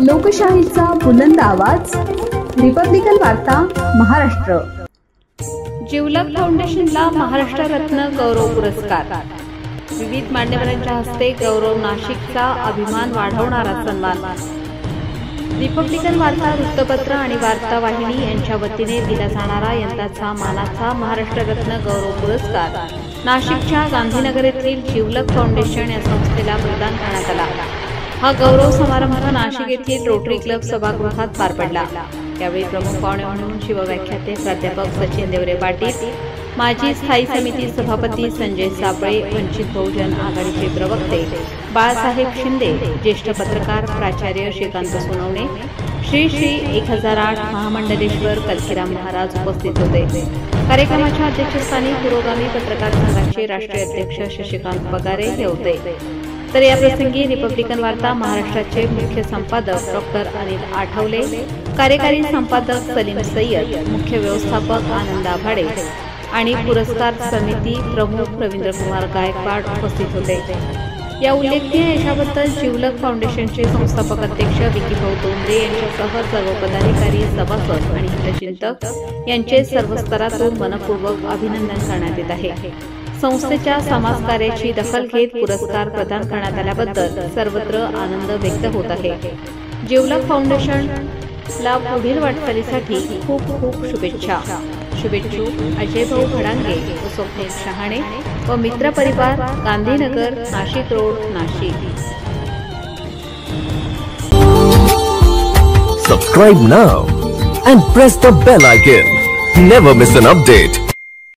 लोकशाहीचा बुलंद आवाज, रिपब्लिकन वार्ता महाराष्ट्र। जिवलग फाउंडेशनला महाराष्ट्र रत्न गौरव पुरस्कार। विविध मान्यवरांच्या हस्ते गौरव नाशिकचा अभिमान वाढवणारा सन्मान। रिपब्लिकन वार्ता वृत्तपत्र आणि वार्ता वाहिनी यांच्या वतीने दिला जाणारा यंदाचा मानाचा महाराष्ट्र रत्न गौरव पुरस्कार नाशिकच्या गांधीनगर येथील जिवलग फाउंडेशन या संस्थेला प्रदान करण्यात आला। हा गौरव समारंभ नाशिक येथील रोटरी क्लब सभागृहात पार पडला। यावेळी प्रमुख पाहुणे म्हणून शिवव्याख्याते प्राध्यापक सचिन देवरे पाटील, माजी स्थायी समिती सभापती संजय साबळे, वंचित बहुजन आघाडीचे प्रवक्ते बाळासाहेब शिंदे, ज्येष्ठ पत्रकार प्राचार्य श्रीकांत सोनवणे, श्री 1008 महामंडलेश्वर कल्कीराम महाराज उपस्थित होते। कार्यक्रमाच्या अध्यक्षस्थानी पुरोगामी पत्रकार संघाचे राष्ट्रीय अध्यक्ष शशिकांत पगारे हे होते। तर या प्रसंगी रिपब्लिकन वार्ता महाराष्ट्राचे मुख्य संपादक डॉक्टर अनिल आठवले, कार्यकारी संपादक सलीम सय्यद, मुख्य व्यवस्थापक आनंद आभाडे आणि पुरस्कार समिती प्रमुख रवींद्रकुमार गायकवाड उपस्थित होते। या उल्लेखनीय यशाबद्दल जिवलग फाउंडेशनचे संस्थापक अध्यक्ष विकीभाऊ तोंडे यांच्यासह सर्व पदाधिकारी, सभासद आणि हितचिंतक यांचे सर्व स्तरातून मनपूर्वक अभिनंदन करण्यात येत आहे। संस्थेच्या समाजकार्याची दखल घेत पुरस्कार प्रदान करण्यात आल्याबद्दल सर्वत्र आनंद व्यक्त होत आहे। जिवलग फाउंडेशनला पुढील वाटचालीसाठी खूप खूप शुभेच्छा। शुभेच्छुक अजय भाऊ भडांगे व स्वप्नील शहाणे व मित्र परिवार, Gandhinagar, Nashik road, Nashik. Subscribe now and press the bell icon. Never miss an update.